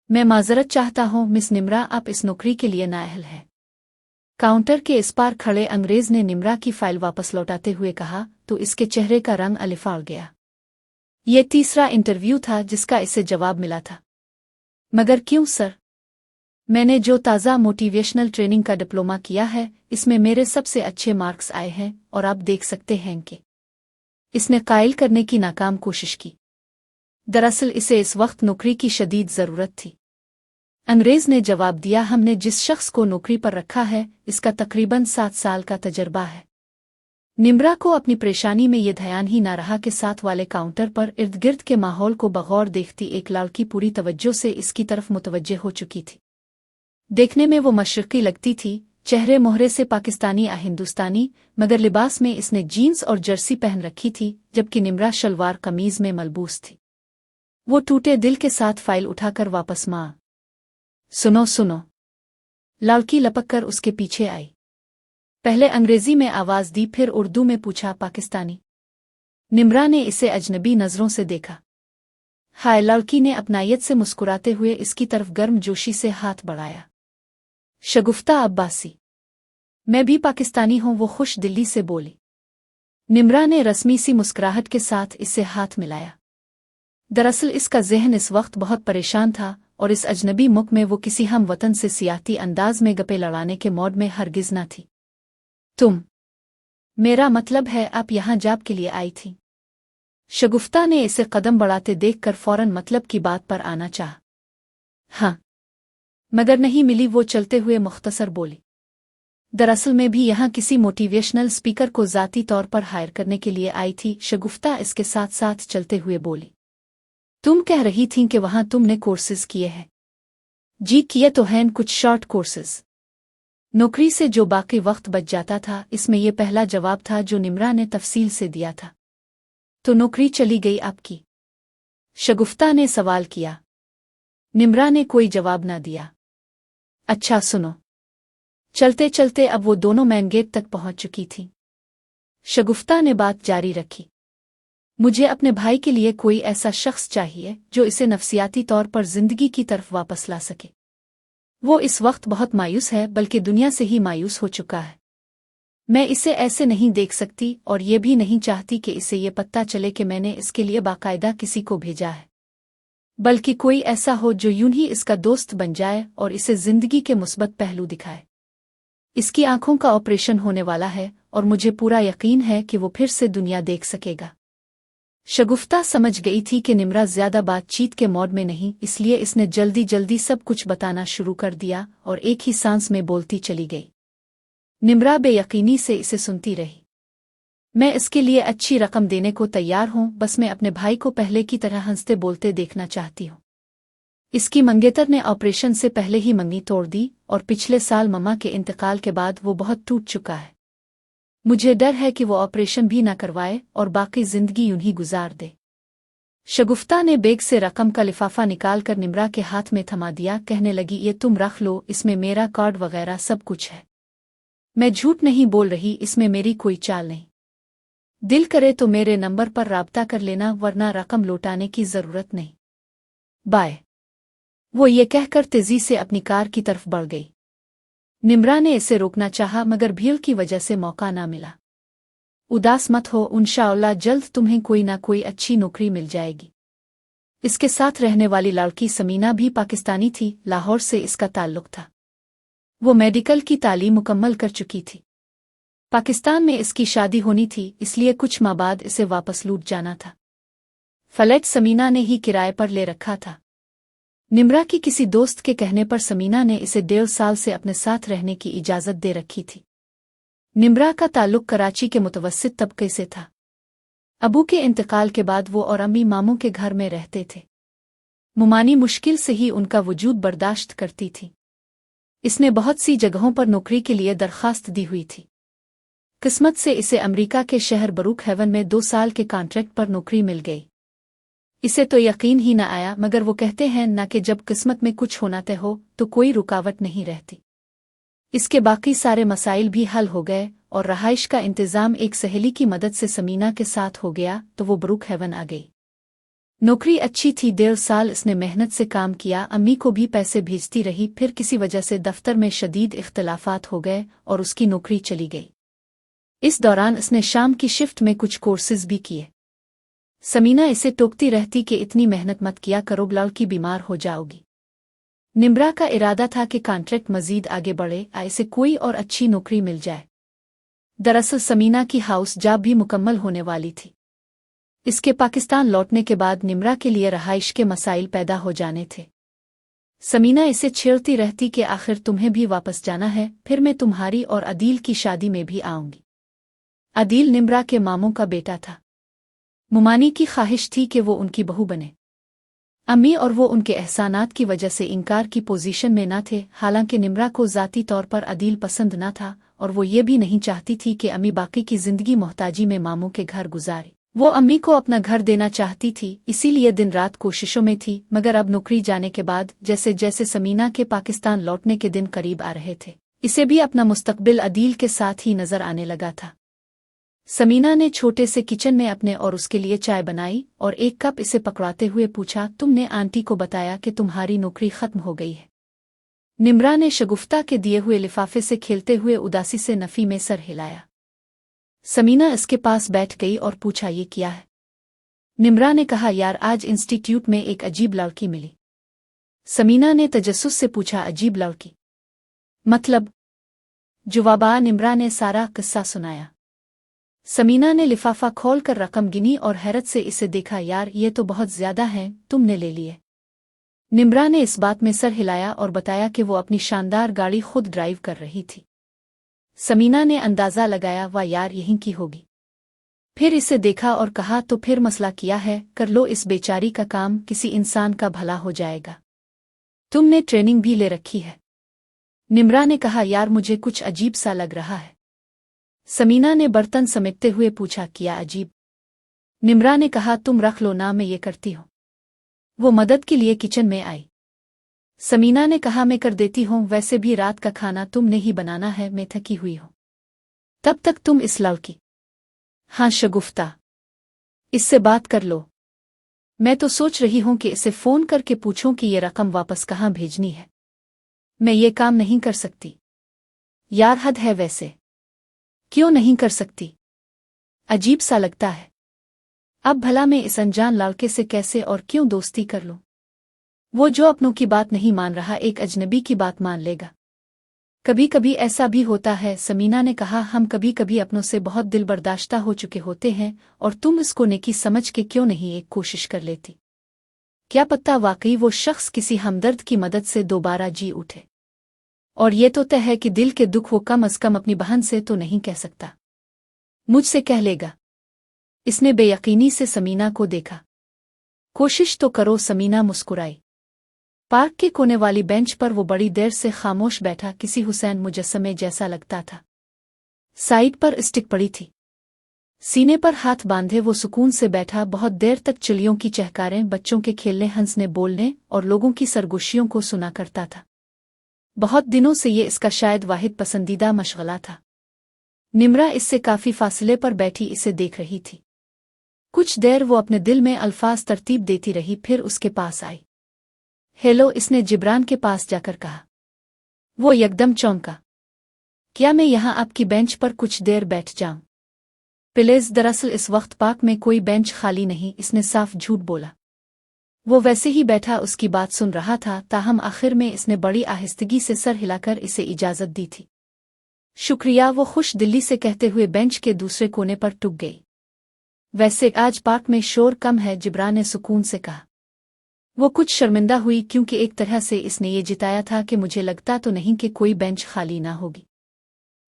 मैं माजरत चाहता हूँ मिस निम्रा, आप इस नौकरी के लिए नाअहल हैं। काउंटर के इस पार खड़े अंग्रेज ने निम्रा की फाइल वापस लौटाते हुए कहा तो इसके चेहरे का रंग अलिफाड़ गया। ये तीसरा इंटरव्यू था जिसका इसे जवाब मिला था। मगर क्यों सर? मैंने जो ताज़ा मोटिवेशनल ट्रेनिंग का डिप्लोमा किया है इसमें मेरे सबसे अच्छे मार्क्स आए हैं और आप देख सकते हैं कि इसने कायल करने की नाकाम कोशिश की। दरअसल इसे इस वक्त नौकरी की शदीद ज़रूरत थी। अंग्रेज ने जवाब दिया, हमने जिस शख्स को नौकरी पर रखा है इसका तकरीबन 7 साल का तजर्बा है। निम्रा को अपनी परेशानी में ये ध्यान ही ना रहा कि साथ वाले काउंटर पर इर्द गिर्द के माहौल को बगौर देखती एक लड़की पूरी तवज्जो से इसकी तरफ मुतवज्जे हो चुकी थी। देखने में वो मशरक़ी लगती थी, चेहरे मोहरे से पाकिस्तानी या हिंदुस्तानी, मगर लिबास में इसने जीन्स और जर्सी पहन रखी थी जबकि निम्रा शलवार कमीज में मलबूस थी। वो टूटे दिल के साथ फाइल उठाकर वापस माँ सुनो सुनो लड़की लपक कर उसके पीछे आई। पहले अंग्रेजी में आवाज दी, फिर उर्दू में पूछा, पाकिस्तानी? निम्रा ने इसे अजनबी नजरों से देखा। हाय, लड़की ने अपनायत से मुस्कुराते हुए इसकी तरफ गर्मजोशी से हाथ बढ़ाया। शगुफ्ता अब्बासी, मैं भी पाकिस्तानी हूं, वो खुश दिल्ली से बोली। निम्रा ने रस्मी सी मुस्कुराहट के साथ इससे हाथ मिलाया। दरअसल इसका ज़हन इस वक्त बहुत परेशान था और इस अजनबी मुल्क में वो किसी हम वतन से सियाती अंदाज में गप्पे लड़ाने के मूड में हरगिज न थी। तुम, मेरा मतलब है आप यहाँ जॉब के लिए आई थी। शगुफ्ता ने इसे कदम बढ़ाते देखकर फौरन मतलब की बात पर आना चाहा। हाँ, मगर नहीं मिली, वो चलते हुए मुख्तसर बोली। दरअसल मैं भी यहाँ किसी मोटिवेशनल स्पीकर को ज़ाती तौर पर हायर करने के लिए आई थी। शगुफ्ता इसके साथ साथ चलते हुए बोली। तुम कह रही थीं कि वहाँ तुमने कोर्सेज किए हैं। जी किए तो हैं, कुछ शॉर्ट कोर्सेज। नौकरी से जो बाकी वक्त बच जाता था, इसमें यह पहला जवाब था जो निम्रा ने तफसील से दिया था। तो नौकरी चली गई आपकी? शगुफ्ता ने सवाल किया। निम्रा ने कोई जवाब ना दिया। अच्छा सुनो। चलते चलते अब वो दोनों मेन गेट तक पहुंच चुकी थी। शगुफ्ता ने बात जारी रखी। मुझे अपने भाई के लिए कोई ऐसा शख्स चाहिए जो इसे नफसियाती तौर पर जिंदगी की तरफ वापस ला सके। वो इस वक्त बहुत मायूस है, बल्कि दुनिया से ही मायूस हो चुका है। मैं इसे ऐसे नहीं देख सकती और ये भी नहीं चाहती कि इसे ये पता चले कि मैंने इसके लिए बाकायदा किसी को भेजा है, बल्कि कोई ऐसा हो जो यूं ही इसका दोस्त बन जाए और इसे जिंदगी के मुस्बत पहलू दिखाए। इसकी आंखों का ऑपरेशन होने वाला है और मुझे पूरा यकीन है कि वो फिर से दुनिया देख सकेगा। शगुफ्ता समझ गई थी कि निम्रा ज्यादा बातचीत के मोड में नहीं, इसलिए इसने जल्दी जल्दी सब कुछ बताना शुरू कर दिया और एक ही सांस में बोलती चली गई। निम्रा बेयकीनी से इसे सुनती रही। मैं इसके लिए अच्छी रकम देने को तैयार हूं, बस मैं अपने भाई को पहले की तरह हंसते बोलते देखना चाहती हूं। इसकी मंगेतर ने ऑपरेशन से पहले ही मंगनी तोड़ दी और पिछले साल मम्मा के इंतकाल के बाद वो बहुत टूट चुका है। मुझे डर है कि वो ऑपरेशन भी ना करवाए और बाकी जिंदगी यूं ही गुजार दे। शगुफ्ता ने बैग से रकम का लिफाफा निकाल कर निम्रा के हाथ में थमा दिया, कहने लगी, ये तुम रख लो, इसमें मेरा कार्ड वगैरह सब कुछ है। मैं झूठ नहीं बोल रही, इसमें मेरी कोई चाल नहीं। दिल करे तो मेरे नंबर पर राब्ता कर लेना, वरना रकम लौटाने की जरूरत नहीं। बाय। वो ये कहकर तेजी से अपनी कार की तरफ बढ़ गई। निम्रा ने इसे रोकना चाहा, मगर भीड़ की वजह से मौका ना मिला। उदास मत हो, इंशाअल्लाह जल्द तुम्हें कोई ना कोई अच्छी नौकरी मिल जाएगी। इसके साथ रहने वाली लड़की समीना भी पाकिस्तानी थी, लाहौर से इसका ताल्लुक था। वो मेडिकल की तालीम मुकम्मल कर चुकी थी। पाकिस्तान में इसकी शादी होनी थी, इसलिए कुछ माह बाद इसे वापस लौट जाना था। फ्लैट समीना ने ही किराए पर ले रखा था। निम्रा की किसी दोस्त के कहने पर समीना ने इसे 1.5 साल से अपने साथ रहने की इजाज़त दे रखी थी। निम्रा का ताल्लुक कराची के मुतवस्सित तबके से था। अबू के इंतकाल के बाद वो और अम्मी मामू के घर में रहते थे। मुमानी मुश्किल से ही उनका वजूद बर्दाश्त करती थी। इसने बहुत सी जगहों पर नौकरी के लिए दरखास्त दी हुई थी। किस्मत से इसे अमेरिका के शहर बरूक हेवन में 2 साल के कॉन्ट्रैक्ट पर नौकरी मिल गई। इसे तो यकीन ही न आया, मगर वो कहते हैं ना कि जब किस्मत में कुछ होना तय हो तो कोई रुकावट नहीं रहती। इसके बाकी सारे मसाइल भी हल हो गए और रहाइश का इंतज़ाम एक सहेली की मदद से समीना के साथ हो गया, तो वो बरूक हेवन आ गई। नौकरी अच्छी थी, 1.5 साल इसने मेहनत से काम किया, अम्मी को भी पैसे भेजती रही। फिर किसी वजह से दफ्तर में शदीद इख्तलाफात हो गए और उसकी नौकरी चली गई। इस दौरान इसने शाम की शिफ्ट में कुछ कोर्सेज भी किए। समीना इसे टोकती रहती कि इतनी मेहनत मत किया करो, लड़की बीमार हो जाओगी। निम्रा का इरादा था कि कॉन्ट्रैक्ट मजीद आगे बढ़े, इसे कोई और अच्छी नौकरी मिल जाए। दरअसल समीना की हाउस जॉब भी मुकम्मल होने वाली थी। इसके पाकिस्तान लौटने के बाद निम्रा के लिए रहाइश के मसाइल पैदा हो जाने थे। समीना इसे छेड़ती रहती कि आखिर तुम्हें भी वापस जाना है, फिर मैं तुम्हारी और अदील की शादी में भी आऊंगी। अदील निम्रा के मामों का बेटा था। मुमानी की ख्वाहिश थी कि वो उनकी बहू बने। अम्मी और वो उनके एहसानात की वजह से इनकार की पोजीशन में न थे। हालांकि निम्रा को ज़ाती तौर पर अदील पसंद न था और वो ये भी नहीं चाहती थी कि अम्मी बाकी की ज़िंदगी मोहताजी में मामों के घर गुजारे। वो अम्मी को अपना घर देना चाहती थी, इसीलिए दिन रात कोशिशों में थी। मगर अब नौकरी जाने के बाद जैसे जैसे समीना के पाकिस्तान लौटने के दिन करीब आ रहे थे, इसे भी अपना मुस्तकबिल अदील के साथ ही नजर आने लगा था। समीना ने छोटे से किचन में अपने और उसके लिए चाय बनाई और एक कप इसे पकड़ाते हुए पूछा, तुमने आंटी को बताया कि तुम्हारी नौकरी खत्म हो गई है? निम्रा ने शगुफ्ता के दिए हुए लिफाफे से खेलते हुए उदासी से नफी में सर हिलाया। समीना इसके पास बैठ गई और पूछा, ये क्या है? निम्रा ने कहा, यार आज इंस्टीट्यूट में एक अजीब लड़की मिली। समीना ने तजस्सुस से पूछा, अजीब लड़की मतलब? जुवाबा निम्रा ने सारा किस्सा सुनाया। समीना ने लिफाफा खोलकर रकम गिनी और हैरत से इसे देखा। यार ये तो बहुत ज्यादा है, तुमने ले लिए? निम्रा ने इस बात में सर हिलाया और बताया कि वो अपनी शानदार गाड़ी खुद ड्राइव कर रही थी। समीना ने अंदाजा लगाया, वाह यार यहीं की होगी। फिर इसे देखा और कहा, तो फिर मसला किया है, कर लो इस बेचारी का काम, किसी इंसान का भला हो जाएगा। तुमने ट्रेनिंग भी ले रखी है? निम्रा ने कहा, यार मुझे कुछ अजीब सा लग रहा है। समीना ने बर्तन समेटते हुए पूछा, क्या अजीब? निम्रा ने कहा, तुम रख लो ना, मैं ये करती हूँ। वो मदद के लिए किचन में आई। समीना ने कहा, मैं कर देती हूँ, वैसे भी रात का खाना तुमने ही बनाना है, मैं थकी हुई हूँ। तब तक तुम इस लड़की, हाँ शगुफ्ता, इससे बात कर लो। मैं तो सोच रही हूं कि इसे फोन करके पूछूं कि ये रकम वापस कहाँ भेजनी है। मैं ये काम नहीं कर सकती। यार हद है वैसे। क्यों नहीं कर सकती? अजीब सा लगता है। अब भला मैं इस अनजान लड़के से कैसे और क्यों दोस्ती कर लूं? वो जो अपनों की बात नहीं मान रहा, एक अजनबी की बात मान लेगा। कभी कभी ऐसा भी होता है, समीना ने कहा, हम कभी कभी अपनों से बहुत दिल बर्दाश्ता हो चुके होते हैं और तुम इसको नेकी समझ के क्यों नहीं एक कोशिश कर लेती? क्या पता वाकई वो शख्स किसी हमदर्द की मदद से दोबारा जी उठे। और ये तो तय है कि दिल के दुख वो कम अज कम अपनी बहन से तो नहीं कह सकता, मुझसे कह लेगा। इसने बेयकीनी से समीना को देखा। कोशिश तो करो, समीना मुस्कुराई। पार्क के कोने वाली बेंच पर वो बड़ी देर से खामोश बैठा, किसी हुसैन मुजस्समे जैसा लगता था। साइड पर स्टिक पड़ी थी, सीने पर हाथ बांधे वो सुकून से बैठा। बहुत देर तक चिड़ियों की चहकारें, बच्चों के खेलने, हंसने बोलने और लोगों की सरगोशियों को सुना करता था। बहुत दिनों से ये इसका शायद वाहिद पसंदीदा मशगला था। निम्रा इससे काफी फासले पर बैठी इसे देख रही थी। कुछ देर वो अपने दिल में अल्फाज तरतीब देती रही, फिर उसके पास आई। हेलो, इसने जिब्रान के पास जाकर कहा। वो यकदम चौंका। क्या मैं यहाँ आपकी बेंच पर कुछ देर बैठ जाऊं? प्लीज, दरअसल इस वक्त पार्क में कोई बेंच खाली नहीं, इसने साफ झूठ बोला। वो वैसे ही बैठा उसकी बात सुन रहा था, ताहम आखिर में इसने बड़ी आहिस्तगी से सर हिलाकर इसे इजाजत दी थी। शुक्रिया, वो खुश दिली से कहते हुए बेंच के दूसरे कोने पर टुक गई। वैसे आज पार्क में शोर कम है, जिब्रान ने सुकून से कहा। वो कुछ शर्मिंदा हुई, क्योंकि एक तरह से इसने ये जिताया था कि मुझे लगता तो नहीं कि कोई बेंच खाली ना होगी,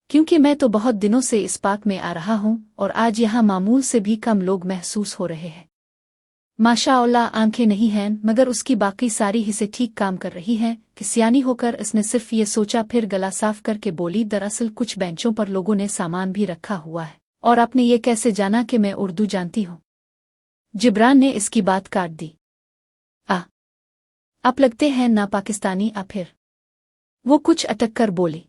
क्योंकि मैं तो बहुत दिनों से इस पार्क में आ रहा हूं और आज यहाँ मामूल से भी कम लोग महसूस हो रहे हैं। माशाअल्लाह, आंखें नहीं हैं मगर उसकी बाकी सारी हिस्से ठीक काम कर रही हैं कि सियानी होकर इसने सिर्फ ये सोचा, फिर गला साफ करके बोली, दरअसल कुछ बेंचों पर लोगों ने सामान भी रखा हुआ है। और आपने ये कैसे जाना कि मैं उर्दू जानती हूँ? जिब्रान ने इसकी बात काट दी। आप लगते हैं ना पाकिस्तानी। फिर वो कुछ अटक कर बोली।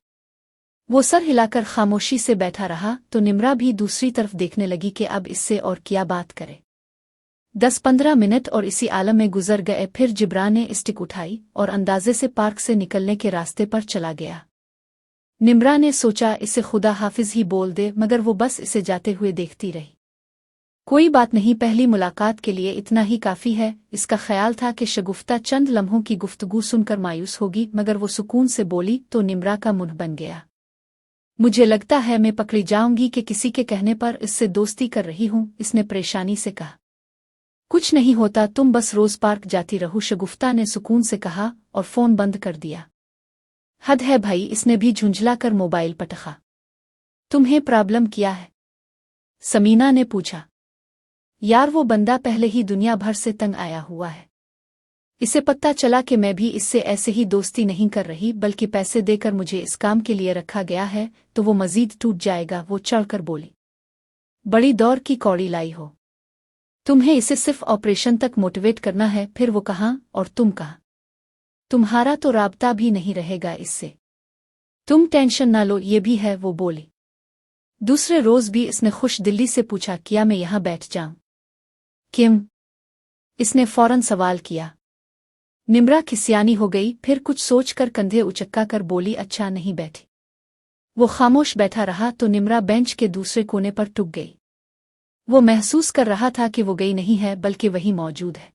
वो सर हिलाकर खामोशी से बैठा रहा तो निम्रा भी दूसरी तरफ देखने लगी कि अब इससे और क्या बात करे। 10-15 मिनट और इसी आलम में गुजर गए। फिर जिब्रान ने स्टिक उठाई और अंदाजे से पार्क से निकलने के रास्ते पर चला गया। निम्रा ने सोचा इसे खुदा हाफिज ही बोल दे, मगर वो बस इसे जाते हुए देखती रही। कोई बात नहीं, पहली मुलाकात के लिए इतना ही काफी है। इसका ख्याल था कि शगुफ्ता चंद लम्हों की गुफ्तगू सुनकर मायूस होगी, मगर वो सुकून से बोली तो निम्रा का मुंह बन गया। मुझे लगता है मैं पकड़ी जाऊंगी कि किसी के कहने पर इससे दोस्ती कर रही हूं, इसने परेशानी से कहा। कुछ नहीं होता, तुम बस रोज पार्क जाती रहो, शगुफ्ता ने सुकून से कहा और फोन बंद कर दिया। हद है भाई, इसने भी झुंझला कर मोबाइल पटका। तुम्हें प्रॉब्लम क्या है? समीना ने पूछा। यार वो बंदा पहले ही दुनिया भर से तंग आया हुआ है। इसे पता चला कि मैं भी इससे ऐसे ही दोस्ती नहीं कर रही, बल्कि पैसे देकर मुझे इस काम के लिए रखा गया है, तो वो मजीद टूट जाएगा। वो चढ़कर बोली। बड़ी दौर की कौड़ी लाई हो। तुम्हें इसे सिर्फ ऑपरेशन तक मोटिवेट करना है। फिर वो कहाँ और तुम कहाँ? तुम्हारा तो राब्ता भी नहीं रहेगा इससे। तुम टेंशन ना लो, ये भी है, वो बोली। दूसरे रोज भी इसने खुश दिल्ली से पूछा, क्या मैं यहां बैठ जाऊं? क्यों? इसने फौरन सवाल किया। निम्रा खिसियानी हो गई, फिर कुछ सोचकर कंधे उचक्का कर बोली, अच्छा नहीं बैठी। वो खामोश बैठा रहा तो निम्रा बेंच के दूसरे कोने पर टुक गई। वो महसूस कर रहा था कि वो गई नहीं है, बल्कि वही मौजूद है।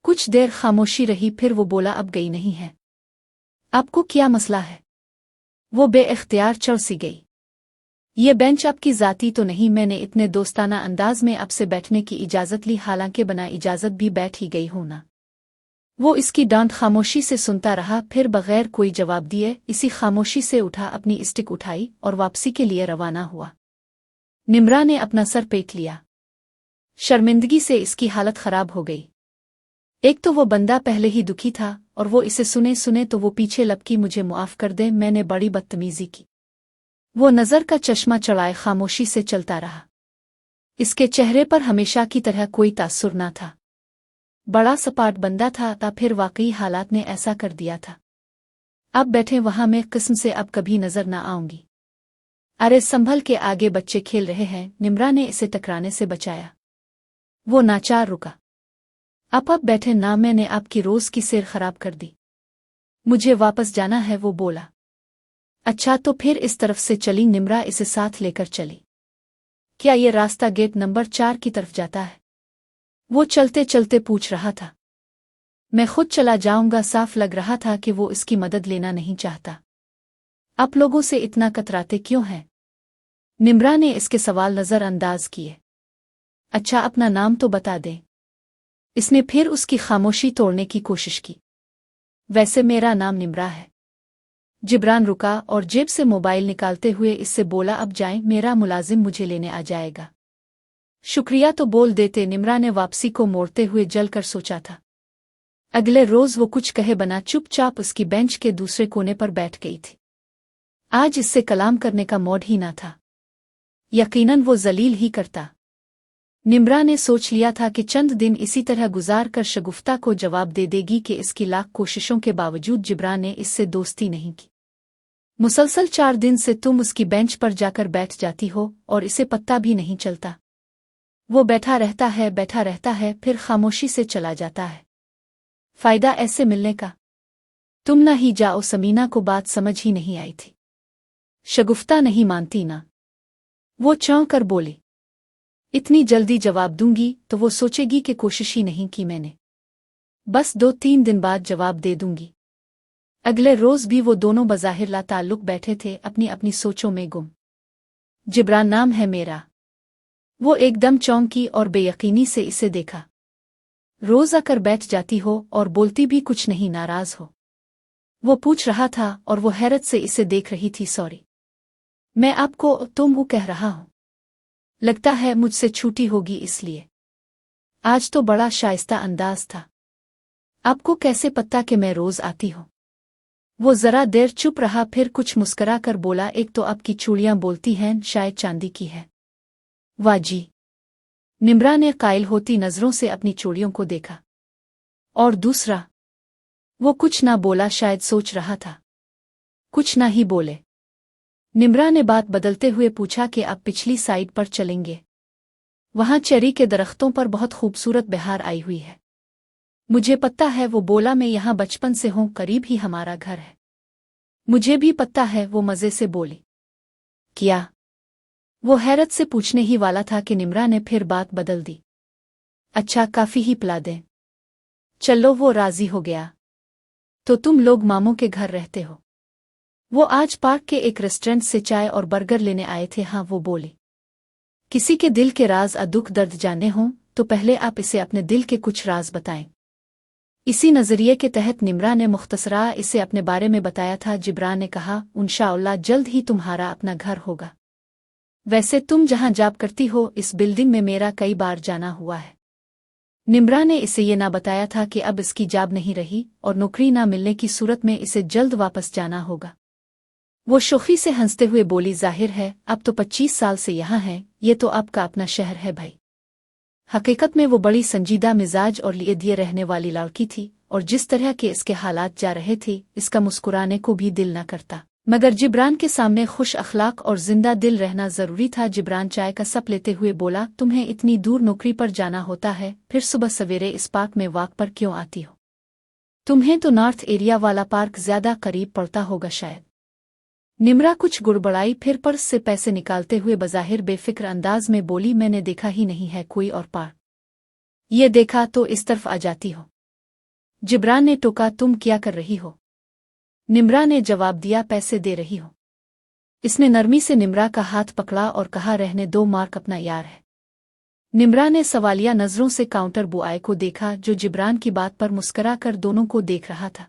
कुछ देर खामोशी रही, फिर वो बोला, अब गई नहीं है? आपको क्या मसला है? वो बेइख्तियार चढ़ सी गई। ये बेंच आपकी जाती तो नहीं, मैंने इतने दोस्ताना अंदाज में आपसे बैठने की इजाजत ली, हालांकि बिना इजाजत भी बैठ ही गई हूं ना। वो इसकी डांट खामोशी से सुनता रहा, फिर बगैर कोई जवाब दिए इसी खामोशी से उठा, अपनी स्टिक उठाई और वापसी के लिए रवाना हुआ। निम्रा ने अपना सर पेट लिया। शर्मिंदगी से इसकी हालत खराब हो गई। एक तो वो बंदा पहले ही दुखी था, और वो इसे सुने सुने तो वो पीछे लपकी, मुझे मुआफ कर दे, मैंने बड़ी बदतमीजी की। वो नज़र का चश्मा चढ़ाए खामोशी से चलता रहा। इसके चेहरे पर हमेशा की तरह कोई तासुर न था। बड़ा सपाट बंदा था, फिर वाकई हालात ने ऐसा कर दिया था। अब बैठे वहां, मैं किस्म से अब कभी नजर न आऊंगी। अरे संभल के, आगे बच्चे खेल रहे हैं। निम्रा ने इसे टकराने से बचाया। वो नाचार रुका। अब बैठे ना, मैंने आपकी रोज की सैर खराब कर दी। मुझे वापस जाना है, वो बोला। अच्छा तो फिर इस तरफ से चली। निम्रा इसे साथ लेकर चली। क्या ये रास्ता गेट नंबर 4 की तरफ जाता है? वो चलते चलते पूछ रहा था। मैं खुद चला जाऊंगा। साफ लग रहा था कि वो इसकी मदद लेना नहीं चाहता। आप लोगों से इतना कतराते क्यों हैं? निम्रा ने इसके सवाल नजरअंदाज किए। अच्छा अपना नाम तो बता दें। इसने फिर उसकी खामोशी तोड़ने की कोशिश की। वैसे मेरा नाम निम्रा है। जिब्रान रुका और जेब से मोबाइल निकालते हुए इससे बोला, अब जाएं, मेरा मुलाजिम मुझे लेने आ जाएगा। शुक्रिया तो बोल देते, निम्रा ने वापसी को मोड़ते हुए जलकर सोचा था। अगले रोज वो कुछ कहे बना चुपचाप उसकी बेंच के दूसरे कोने पर बैठ गई थी। आज इससे कलाम करने का मूड ही ना था। यकीनन वो जलील ही करता। निम्रा ने सोच लिया था कि चंद दिन इसी तरह गुजार कर शगुफ्ता को जवाब दे देगी कि इसकी लाख कोशिशों के बावजूद जिब्रान ने इससे दोस्ती नहीं की। मुसलसल 4 दिन से तुम उसकी बेंच पर जाकर बैठ जाती हो और इसे पत्ता भी नहीं चलता। वो बैठा रहता है, फिर खामोशी से चला जाता है। फायदा ऐसे मिलने का? तुम ना ही जाओ। समीना को बात समझ ही नहीं आई थी। शगुफ्ता नहीं मानती ना। वो चौंक कर बोली, इतनी जल्दी जवाब दूंगी तो वो सोचेगी कि कोशिश ही नहीं की मैंने। बस 2-3 दिन बाद जवाब दे दूंगी। अगले रोज भी वो दोनों बज़ाहिर ला ताल्लुक बैठे थे, अपनी अपनी सोचों में गुम। जिब्रान नाम है मेरा। वो एकदम चौंकी और बेयकीनी से इसे देखा। रोज आकर बैठ जाती हो और बोलती भी कुछ नहीं, नाराज हो? वो पूछ रहा था और वो हैरत से इसे देख रही थी। सॉरी, मैं आपको तुम वो कह रहा हूं। लगता है मुझसे छूटी होगी इसलिए। आज तो बड़ा शाइस्ता अंदाज था। आपको कैसे पता कि मैं रोज आती हूं? वो जरा देर चुप रहा, फिर कुछ मुस्करा कर बोला, एक तो आपकी चूड़ियां बोलती हैं शायद चांदी की है। वाह जी। निम्रा ने कायल होती नजरों से अपनी चूड़ियों को देखा। और दूसरा? वो कुछ ना बोला, शायद सोच रहा था। कुछ ना ही बोले। निम्रा ने बात बदलते हुए पूछा कि आप पिछली साइड पर चलेंगे? वहाँ चेरी के दरख्तों पर बहुत खूबसूरत बहार आई हुई है। मुझे पता है, वो बोला, मैं यहाँ बचपन से हूँ, करीब ही हमारा घर है। मुझे भी पता है, वो मज़े से बोली। क्या? वो हैरत से पूछने ही वाला था कि निम्रा ने फिर बात बदल दी। अच्छा, काफ़ी ही पिला दें। चलो, वो राज़ी हो गया। तो तुम लोग मामों के घर रहते हो? वो आज पार्क के एक रेस्टोरेंट से चाय और बर्गर लेने आए थे। हाँ, वो बोली। किसी के दिल के राज दुख दर्द जानने हों तो पहले आप इसे अपने दिल के कुछ राज बताएं। इसी नज़रिए के तहत निम्रा ने मुख्तसरा इसे अपने बारे में बताया था। जिब्रान ने कहा, इंशाअल्लाह जल्द ही तुम्हारा अपना घर होगा। वैसे तुम जहां जॉब करती हो, इस बिल्डिंग में मेरा कई बार जाना हुआ है। निम्रा ने इसे ये ना बताया था कि अब इसकी जॉब नहीं रही और नौकरी ना मिलने की सूरत में इसे जल्द वापस जाना होगा। वो शोखी से हंसते हुए बोली, जाहिर है, अब तो 25 साल से यहाँ है, ये तो आपका अपना शहर है भाई। हकीकत में वो बड़ी संजीदा मिजाज और लिए दिए रहने वाली लड़की थी, और जिस तरह के इसके हालात जा रहे थे, इसका मुस्कुराने को भी दिल न करता। मगर जिब्रान के सामने खुश अखलाक और जिंदा दिल रहना जरूरी था। जिब्रान चाय का सप लेते हुए बोला, तुम्हें इतनी दूर नौकरी पर जाना होता है, फिर सुबह सवेरे इस पार्क में वॉक पर क्यों आती हो? तुम्हें तो नॉर्थ एरिया वाला पार्क ज्यादा करीब पड़ता होगा शायद। निम्रा कुछ गुड़बड़ाई, फिर पर्स से पैसे निकालते हुए बज़ाहिर बेफिक्र अंदाज में बोली, मैंने देखा ही नहीं है कोई और पार्क। ये देखा तो इस तरफ आ जाती हो। जिब्रान ने टोका, तुम क्या कर रही हो? निम्रा ने जवाब दिया, पैसे दे रही हो। इसने नरमी से निम्रा का हाथ पकड़ा और कहा, रहने दो, मार्क अपना यार है। निम्रा ने सवालिया नजरों से काउंटर बॉय को देखा, जो जिब्रान की बात पर मुस्करा कर दोनों को देख रहा था।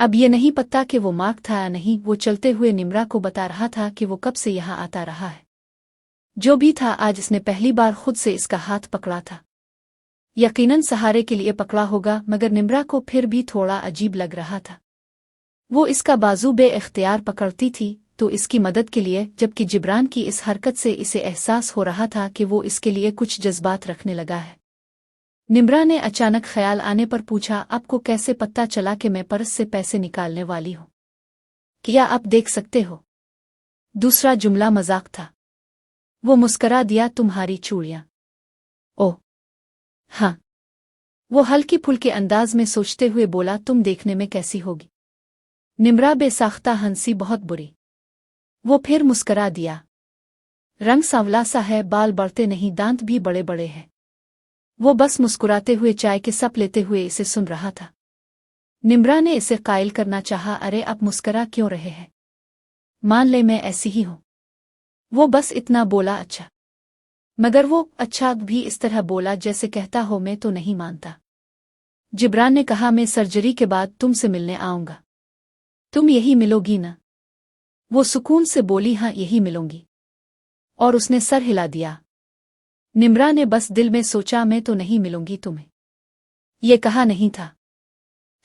अब ये नहीं पता कि वो मार्क था या नहीं। वो चलते हुए निम्रा को बता रहा था कि वो कब से यहाँ आता रहा है। जो भी था, आज इसने पहली बार खुद से इसका हाथ पकड़ा था। यकीनन सहारे के लिए पकड़ा होगा, मगर निम्रा को फिर भी थोड़ा अजीब लग रहा था। वो इसका बाजू बे-इख्तियार पकड़ती थी तो इसकी मदद के लिए, जबकि जिब्रान की इस हरकत से इसे एहसास हो रहा था कि वो इसके लिए कुछ जज्बात रखने लगा है। निम्रा ने अचानक ख्याल आने पर पूछा, आपको कैसे पता चला कि मैं पर्स से पैसे निकालने वाली हूँ? क्या आप देख सकते हो? दूसरा जुमला मजाक था। वो मुस्करा दिया, तुम्हारी चूड़ियाँ। ओह हाँ। वो हल्की फुल्के अंदाज में सोचते हुए बोला, तुम देखने में कैसी होगी? निम्रा बेसाख्ता हंसी, बहुत बुरी। वो फिर मुस्करा दिया, रंग सांवला सा है, बाल बढ़ते नहीं, दांत भी बड़े बड़े हैं। वो बस मुस्कुराते हुए चाय के सप लेते हुए इसे सुन रहा था। निम्रा ने इसे कायल करना चाहा, अरे आप मुस्करा क्यों रहे हैं? मान ले मैं ऐसी ही हूं। वो बस इतना बोला, अच्छा। मगर वो अच्छा भी इस तरह बोला जैसे कहता हो, मैं तो नहीं मानता। जिब्रान ने कहा, मैं सर्जरी के बाद तुमसे मिलने आऊंगा। तुम यही मिलोगी ना? वो सुकून से बोली, हाँ यही मिलूंगी। और उसने सर हिला दिया। निम्रा ने बस दिल में सोचा, मैं तो नहीं मिलूंगी तुम्हें। ये कहा नहीं था।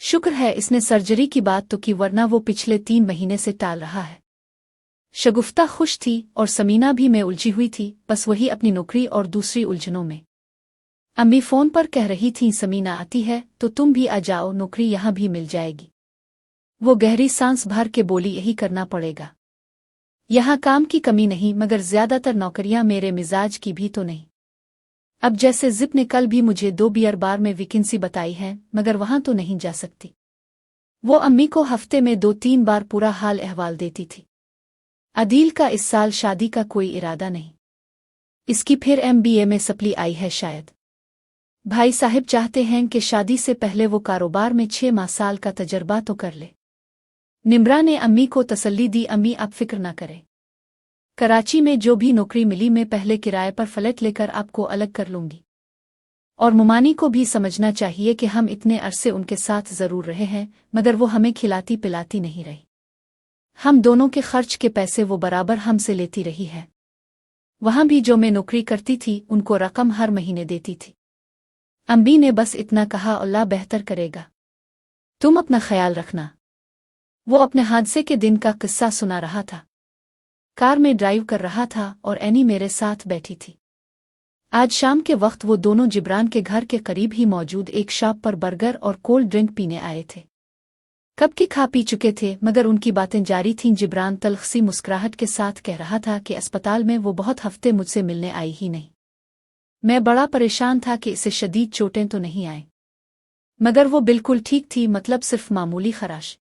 शुक्र है इसने सर्जरी की बात तो की, वरना वो पिछले 3 महीने से टाल रहा है। शगुफ्ता खुश थी और समीना भी में उलझी हुई थी, बस वही अपनी नौकरी और दूसरी उलझनों में। अम्मी फोन पर कह रही थीं, समीना आती है तो तुम भी आ जाओ, नौकरी यहां भी मिल जाएगी। वो गहरी सांस भर के बोली, यही करना पड़ेगा। यहाँ काम की कमी नहीं, मगर ज्यादातर नौकरियां मेरे मिजाज की भी तो नहीं। अब जैसे जिप ने कल भी मुझे 2 बियर बार में वैकेंसी बताई है, मगर वहां तो नहीं जा सकती। वो अम्मी को हफ्ते में 2-3 बार पूरा हाल अहवाल देती थी। अदील का इस साल शादी का कोई इरादा नहीं। इसकी फिर MBA में सप्ली आई है शायद। भाई साहब चाहते हैं कि शादी से पहले वो कारोबार में 6 माह साल का तजर्बा तो कर ले। निम्रा ने अम्मी को तसल्ली दी, अम्मी आप फिक्र ना करें। कराची में जो भी नौकरी मिली, मैं पहले किराए पर फ्लैट लेकर आपको अलग कर लूंगी। और मुमानी को भी समझना चाहिए कि हम इतने अरसे उनके साथ जरूर रहे हैं, मगर वो हमें खिलाती पिलाती नहीं रही। हम दोनों के खर्च के पैसे वो बराबर हमसे लेती रही है। वहां भी जो मैं नौकरी करती थी, उनको रकम हर महीने देती थी। अम्मी ने बस इतना कहा, अल्लाह बेहतर करेगा, तुम अपना ख्याल रखना। वो अपने हादसे के दिन का किस्सा सुना रहा था। कार में ड्राइव कर रहा था और एनी मेरे साथ बैठी थी। आज शाम के वक्त वो दोनों जिब्रान के घर के करीब ही मौजूद एक शॉप पर बर्गर और कोल्ड ड्रिंक पीने आए थे। कब की खा पी चुके थे, मगर उनकी बातें जारी थीं। जिब्रान तलखसी मुस्कुराहट के साथ कह रहा था कि अस्पताल में वो बहुत हफ्ते मुझसे मिलने आई ही नहीं। मैं बड़ा परेशान था कि इसे शदीद चोटें तो नहीं आए, मगर वो बिल्कुल ठीक थी, मतलब सिर्फ मामूली खराश।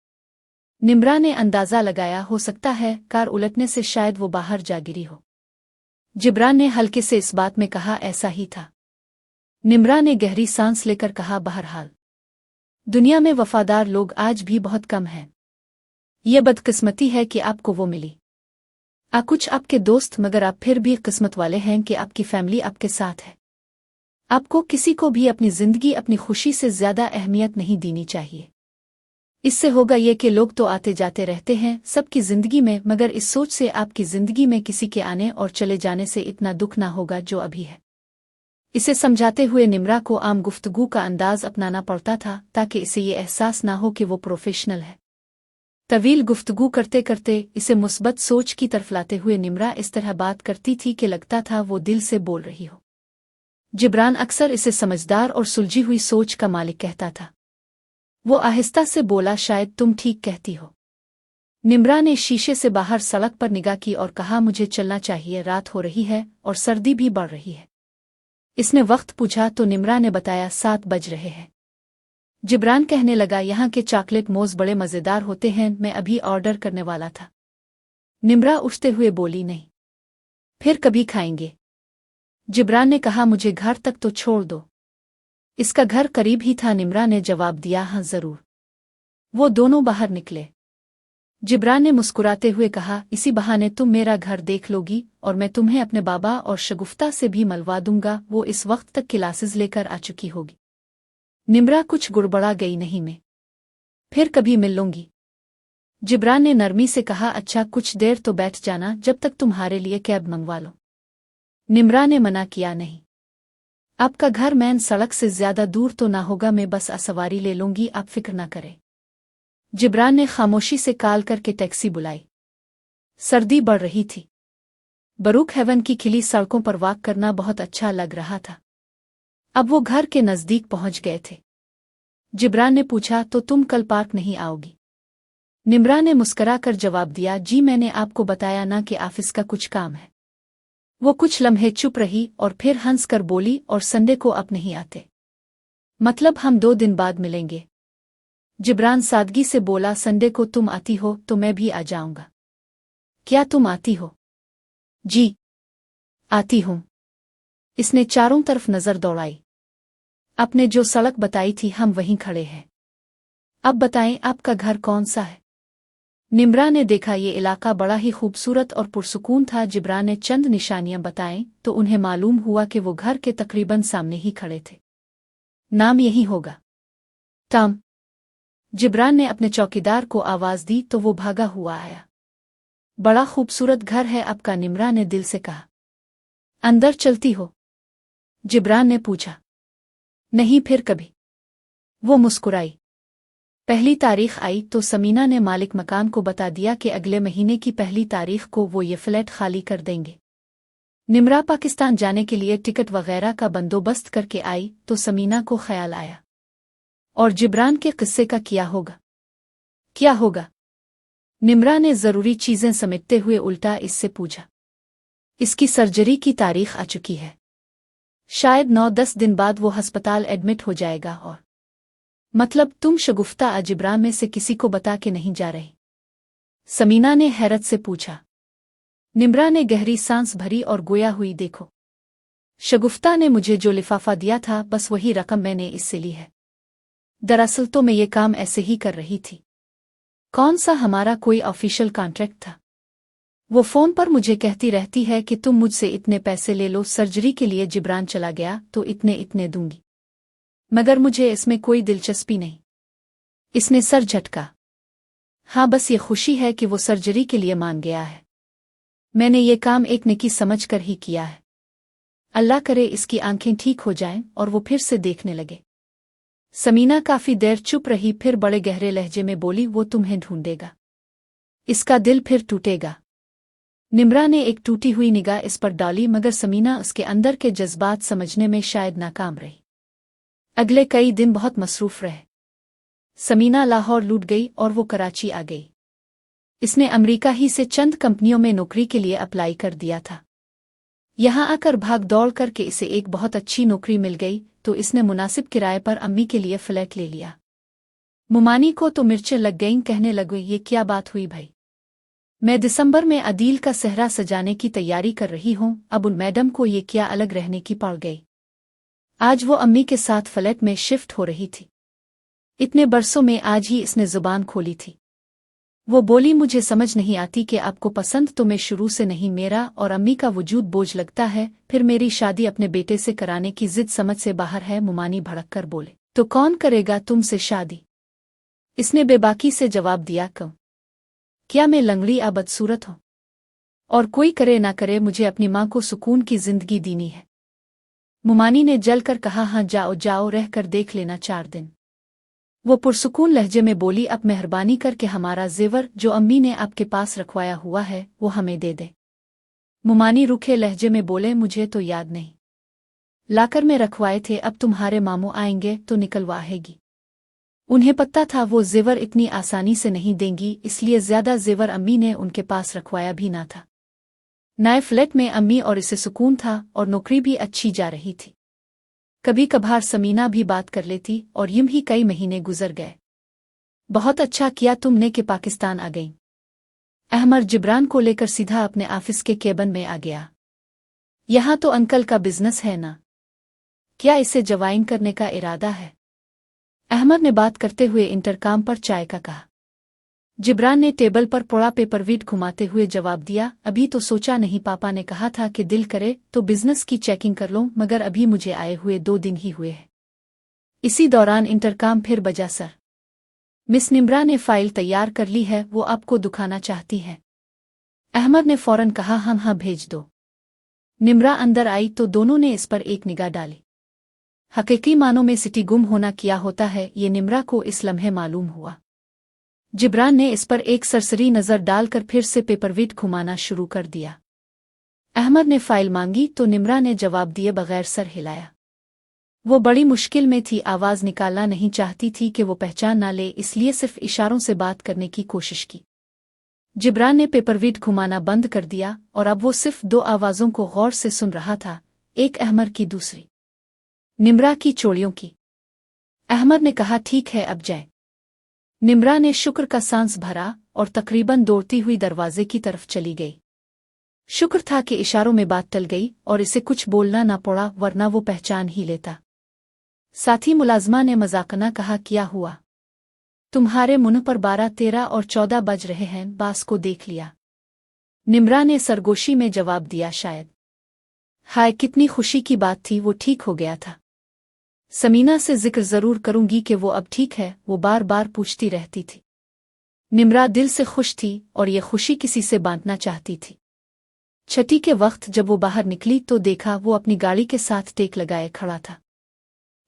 निम्रा ने अंदाजा लगाया, हो सकता है कार उलटने से शायद वो बाहर जा गिरी हो। जिब्रान ने हल्के से इस बात में कहा, ऐसा ही था। निम्रा ने गहरी सांस लेकर कहा, बहरहाल दुनिया में वफादार लोग आज भी बहुत कम हैं। ये बदकिस्मती है कि आपको वो मिली। कुछ आपके दोस्त, मगर आप फिर भी किस्मत वाले हैं कि आपकी फैमिली आपके साथ है। आपको किसी को भी अपनी जिंदगी, अपनी खुशी से ज्यादा अहमियत नहीं देनी चाहिए। इससे होगा ये कि लोग तो आते जाते रहते हैं सबकी जिंदगी में, मगर इस सोच से आपकी जिंदगी में किसी के आने और चले जाने से इतना दुख ना होगा जो अभी है। इसे समझाते हुए निम्रा को आम गुफ्तगू का अंदाज अपनाना पड़ता था ताकि इसे ये एहसास ना हो कि वो प्रोफेशनल है। तवील गुफ्तगू करते करते इसे मुस्बत सोच की तरफ लाते हुए निम्रा इस तरह बात करती थी कि लगता था वो दिल से बोल रही हो। जिब्रान अक्सर इसे समझदार और सुलझी हुई सोच का मालिक कहता था। वो आहिस्ता से बोला, शायद तुम ठीक कहती हो। निम्रा ने शीशे से बाहर सड़क पर निगाह की और कहा, मुझे चलना चाहिए, रात हो रही है और सर्दी भी बढ़ रही है। इसने वक्त पूछा तो निम्रा ने बताया, 7 बज रहे हैं। जिब्रान कहने लगा, यहाँ के चॉकलेट मोज़ बड़े मज़ेदार होते हैं, मैं अभी ऑर्डर करने वाला था। निम्रा उठते हुए बोली, नहीं, फिर कभी खाएंगे। जिब्रान ने कहा, मुझे घर तक तो छोड़ दो। इसका घर करीब ही था। निम्रा ने जवाब दिया, हाँ जरूर। वो दोनों बाहर निकले। जिब्रान ने मुस्कुराते हुए कहा, इसी बहाने तुम मेरा घर देख लोगी और मैं तुम्हें अपने बाबा और शगुफ्ता से भी मिलवा दूंगा। वो इस वक्त तक क्लासेस लेकर आ चुकी होगी। निम्रा कुछ गुड़बड़ा गई, नहीं, मैं फिर कभी मिल लूंगी। जिब्रान ने नरमी से कहा, अच्छा कुछ देर तो बैठ जाना, जब तक तुम्हारे लिए कैब मंगवा लो। निम्रा ने मना किया, नहीं, आपका घर मैन सड़क से ज्यादा दूर तो ना होगा, मैं बस सवारी ले लूंगी, आप फिक्र ना करें। जिब्रान ने खामोशी से कॉल करके टैक्सी बुलाई। सर्दी बढ़ रही थी। बरूक हेवन की खिली सड़कों पर वॉक करना बहुत अच्छा लग रहा था। अब वो घर के नजदीक पहुंच गए थे। जिब्रान ने पूछा, तो तुम कल पार्क नहीं आओगी? निम्रा ने मुस्करा कर जवाब दिया, जी मैंने आपको बताया ना कि ऑफिस का कुछ काम है। वो कुछ लम्हे चुप रही और फिर हंस कर बोली, और संडे को आप नहीं आते? मतलब हम 2 दिन बाद मिलेंगे। जिब्रान सादगी से बोला, संडे को तुम आती हो तो मैं भी आ जाऊंगा। क्या तुम आती हो? जी आती हूं। इसने चारों तरफ नजर दौड़ाई। आपने जो सड़क बताई थी हम वहीं खड़े हैं। अब बताएं आपका घर कौन सा है? निम्रा ने देखा ये इलाका बड़ा ही खूबसूरत और पुरसुकून था। जिब्रान ने चंद निशानियां बताएं तो उन्हें मालूम हुआ कि वो घर के तकरीबन सामने ही खड़े थे। नाम यही होगा, टॉम। जिब्रान ने अपने चौकीदार को आवाज दी तो वो भागा हुआ आया। बड़ा खूबसूरत घर है आपका, निम्रा ने दिल से कहा। अंदर चलती हो? जिब्रान ने पूछा। नहीं, फिर कभी। वो मुस्कुराई। पहली तारीख आई तो समीना ने मालिक मकान को बता दिया कि अगले महीने की पहली तारीख को वो ये फ्लैट खाली कर देंगे। निम्रा पाकिस्तान जाने के लिए टिकट वगैरह का बंदोबस्त करके आई तो समीना को ख्याल आया, और जिब्रान के किस्से का क्या होगा? क्या होगा? निम्रा ने जरूरी चीजें समेटते हुए उल्टा इससे पूछा। इसकी सर्जरी की तारीख आ चुकी है। शायद 9-10 दिन बाद वो अस्पताल एडमिट हो जाएगा। और मतलब तुम शगुफ्ता जिब्रान में से किसी को बता के नहीं जा रही? समीना ने हैरत से पूछा। निम्रा ने गहरी सांस भरी और गोया हुई, देखो, शगुफ्ता ने मुझे जो लिफाफा दिया था बस वही रकम मैंने इससे ली है। दरअसल तो मैं ये काम ऐसे ही कर रही थी। कौन सा हमारा कोई ऑफिशियल कॉन्ट्रैक्ट था? वो फोन पर मुझे कहती रहती है कि तुम मुझसे इतने पैसे ले लो, सर्जरी के लिए जिब्रान चला गया तो इतने इतने दूंगी, मगर मुझे इसमें कोई दिलचस्पी नहीं। इसने सर झटका। हाँ, बस ये खुशी है कि वो सर्जरी के लिए मान गया है। मैंने ये काम एक नेकी समझ कर ही किया है। अल्लाह करे इसकी आंखें ठीक हो जाएं और वो फिर से देखने लगे। समीना काफी देर चुप रही, फिर बड़े गहरे लहजे में बोली, वो तुम्हें ढूंढेगा, इसका दिल फिर टूटेगा। निम्रा ने एक टूटी हुई निगाह इस पर डाली, मगर समीना उसके अंदर के जज्बात समझने में शायद नाकाम रही। अगले कई दिन बहुत मसरूफ रहे। समीना लाहौर लूट गई और वो कराची आ गई। इसने अमेरिका ही से चंद कंपनियों में नौकरी के लिए अप्लाई कर दिया था। यहाँ आकर भाग दौड़ करके इसे एक बहुत अच्छी नौकरी मिल गई तो इसने मुनासिब किराए पर अम्मी के लिए फ्लैट ले लिया। मुमानी को तो मिर्चें लग गईं, कहने लगी ये क्या बात हुई भाई, मैं दिसंबर में अदील का सेहरा सजाने की तैयारी कर रही हूँ, अब उन मैडम को ये क्या अलग रहने की पड़ गई। आज वो अम्मी के साथ फ्लैट में शिफ्ट हो रही थी। इतने बरसों में आज ही इसने जुबान खोली थी। वो बोली मुझे समझ नहीं आती कि आपको पसंद तो मैं शुरू से नहीं, मेरा और अम्मी का वजूद बोझ लगता है, फिर मेरी शादी अपने बेटे से कराने की जिद समझ से बाहर है। मुमानी भड़क कर बोले तो कौन करेगा तुमसे शादी? इसने बेबाकी से जवाब दिया क्यों, क्या मैं लंगड़ी या बदसूरत हूँ? और कोई करे ना करे मुझे अपनी माँ को सुकून की जिंदगी दीनी है। मुमानी ने जलकर कहा हाँ जाओ जाओ, रह कर देख लेना 4 दिन। वो पुरसुकून लहजे में बोली अब मेहरबानी करके हमारा जेवर जो अम्मी ने आपके पास रखवाया हुआ है वो हमें दे दे। मुमानी रूखे लहजे में बोले मुझे तो याद नहीं, लाकर में रखवाए थे, अब तुम्हारे मामू आएंगे तो निकलवाएगी। उन्हें पता था वो जेवर इतनी आसानी से नहीं देंगी, इसलिए ज्यादा जेवर अम्मी ने उनके पास रखवाया भी ना था। नए फ्लैट में अम्मी और इसे सुकून था और नौकरी भी अच्छी जा रही थी। कभी कभार समीना भी बात कर लेती और यूं ही कई महीने गुजर गए। बहुत अच्छा किया तुमने कि पाकिस्तान आ गई। अहमद जिब्रान को लेकर सीधा अपने ऑफिस के केबिन में आ गया। यहाँ तो अंकल का बिजनेस है ना, क्या इसे ज्वाइन करने का इरादा है? अहमद ने बात करते हुए इंटरकॉम पर चाय का कहा। जिब्रान ने टेबल पर पड़ा पेपरवीट घुमाते हुए जवाब दिया अभी तो सोचा नहीं, पापा ने कहा था कि दिल करे तो बिजनेस की चेकिंग कर लो, मगर अभी मुझे आए हुए 2 दिन ही हुए हैं। इसी दौरान इंटरकॉम फिर बजा। सर, मिस निम्रा ने फाइल तैयार कर ली है, वो आपको दिखाना चाहती है। अहमद ने फौरन कहा हाँ हाँ भेज दो। निम्रा अंदर आई तो दोनों ने इस पर एक निगाह डाली। हकीकी मानों में सिटी गुम होना क्या होता है ये निम्रा को इस लम्हे मालूम हुआ। जिब्रान ने इस पर एक सरसरी नज़र डालकर फिर से पेपरवीट घुमाना शुरू कर दिया। अहमद ने फाइल मांगी तो निम्रा ने जवाब दिए बगैर सर हिलाया। वो बड़ी मुश्किल में थी, आवाज़ निकालना नहीं चाहती थी कि वो पहचान ना ले, इसलिए सिर्फ इशारों से बात करने की कोशिश की। जिब्रान ने पेपरवीट घुमाना बंद कर दिया और अब वो सिर्फ 2 आवाज़ों को गौर से सुन रहा था, एक अहमद की, दूसरी निम्रा की चोड़ियों की। अहमद ने कहा ठीक है अब जाए। निम्रा ने शुक्र का सांस भरा और तकरीबन दौड़ती हुई दरवाजे की तरफ चली गई। शुक्र था कि इशारों में बात टल गई और इसे कुछ बोलना ना पड़ा, वरना वो पहचान ही लेता। साथी मुलाजमा ने मजाकना कहा क्या हुआ, तुम्हारे मुंह पर 12, 13 और 14 बज रहे हैं, बास को देख लिया? निम्रा ने सरगोशी में जवाब दिया शायद। हाय कितनी खुशी की बात थी, वो ठीक हो गया था। समीना से जिक्र जरूर करूंगी कि वो अब ठीक है, वो बार बार पूछती रहती थी। निम्रा दिल से खुश थी और ये खुशी किसी से बांटना चाहती थी। छठी के वक्त जब वो बाहर निकली तो देखा वो अपनी गाड़ी के साथ टेक लगाए खड़ा था।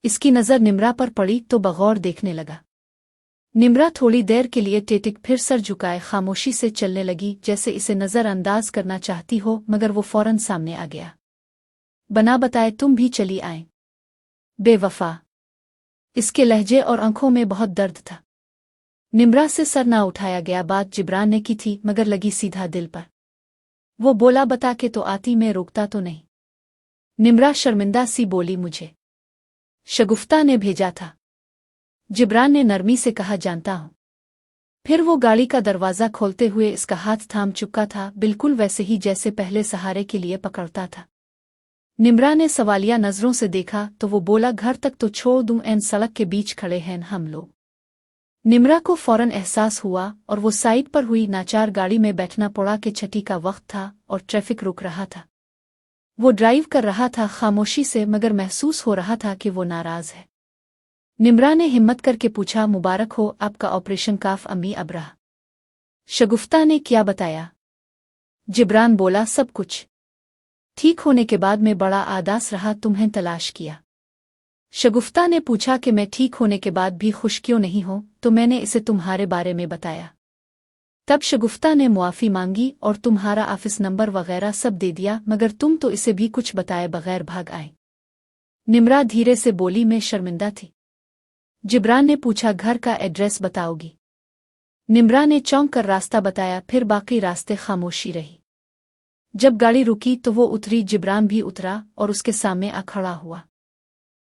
इसकी नज़र निम्रा पर पड़ी तो बगौर देखने लगा। निम्रा थोड़ी देर के लिए टेटिक फिर सर झुकाए खामोशी से चलने लगी, जैसे इसे नज़रअंदाज करना चाहती हो, मगर वो फौरन सामने आ गया। बना बताए तुम भी चली आए। बेवफा। इसके लहजे और आंखों में बहुत दर्द था। निम्रा से सर ना उठाया गया, बात जिब्रान ने की थी मगर लगी सीधा दिल पर। वो बोला बता के तो आती, मैं रोकता तो नहीं। निम्रा शर्मिंदा सी बोली मुझे शगुफ्ता ने भेजा था। जिब्रान ने नरमी से कहा जानता हूं। फिर वो गाड़ी का दरवाज़ा खोलते हुए इसका हाथ थाम चुका था, बिल्कुल वैसे ही जैसे पहले सहारे के लिए पकड़ता था। निम्रा ने सवालिया नजरों से देखा तो वो बोला घर तक तो छोड़ दूं, एन सड़क के बीच खड़े हैं हम लोग। निम्रा को फौरन एहसास हुआ और वो साइड पर हुई नाचार गाड़ी में बैठना पड़ा कि छठी का वक्त था और ट्रैफिक रुक रहा था। वो ड्राइव कर रहा था खामोशी से, मगर महसूस हो रहा था कि वो नाराज है। निम्रा ने हिम्मत करके पूछा मुबारक हो आपका ऑपरेशन काफ अम्मी अब रहा? शगुफ्ता ने क्या बताया? जिब्रान बोला सब कुछ ठीक होने के बाद मैं बड़ा आदास रहा, तुम्हें तलाश किया। शगुफ्ता ने पूछा कि मैं ठीक होने के बाद भी खुश क्यों नहीं हूं, तो मैंने इसे तुम्हारे बारे में बताया। तब शगुफ्ता ने मुआफ़ी मांगी और तुम्हारा ऑफिस नंबर वगैरह सब दे दिया, मगर तुम तो इसे भी कुछ बताए बगैर भाग आए। निम्रा धीरे से बोली मैं शर्मिंदा थी। जिब्रान ने पूछा घर का एड्रेस बताओगी? निम्रा ने चौंक कर रास्ता बताया, फिर बाकी रास्ते खामोशी रही। जब गाड़ी रुकी तो वो उतरी, जिब्रान भी उतरा और उसके सामने आ खड़ा हुआ।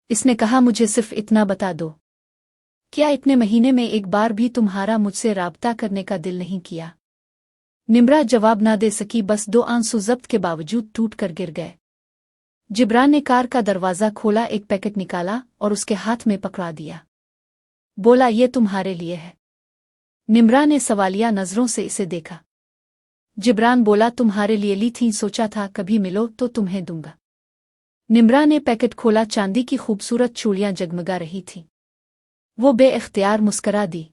इसने कहा, मुझे सिर्फ इतना बता दो, क्या इतने महीने में एक बार भी तुम्हारा मुझसे राब्ता करने का दिल नहीं किया? निम्रा जवाब ना दे सकी, बस 2 आंसू जब्त के बावजूद टूट कर गिर गए। जिब्रान ने कार का दरवाज़ा खोला, एक पैकेट निकाला और उसके हाथ में पकड़ा दिया। बोला, ये तुम्हारे लिए है। निम्रा ने सवालिया नज़रों से इसे देखा। जिब्रान बोला, तुम्हारे लिए ली थी, सोचा था कभी मिलो तो तुम्हें दूंगा। निम्रा ने पैकेट खोला, चांदी की खूबसूरत चूड़ियां जगमगा रही थीं। वो बेइख्तियार मुस्करा दी।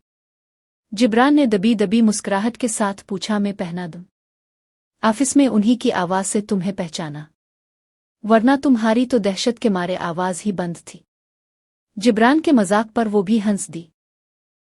जिब्रान ने दबी दबी मुस्कुराहट के साथ पूछा, मैं पहना दूं? ऑफिस में उन्हीं की आवाज़ से तुम्हें पहचाना, वरना तुम्हारी तो दहशत के मारे आवाज़ ही बंद थी। जिब्रान के मजाक पर वो भी हंस दी।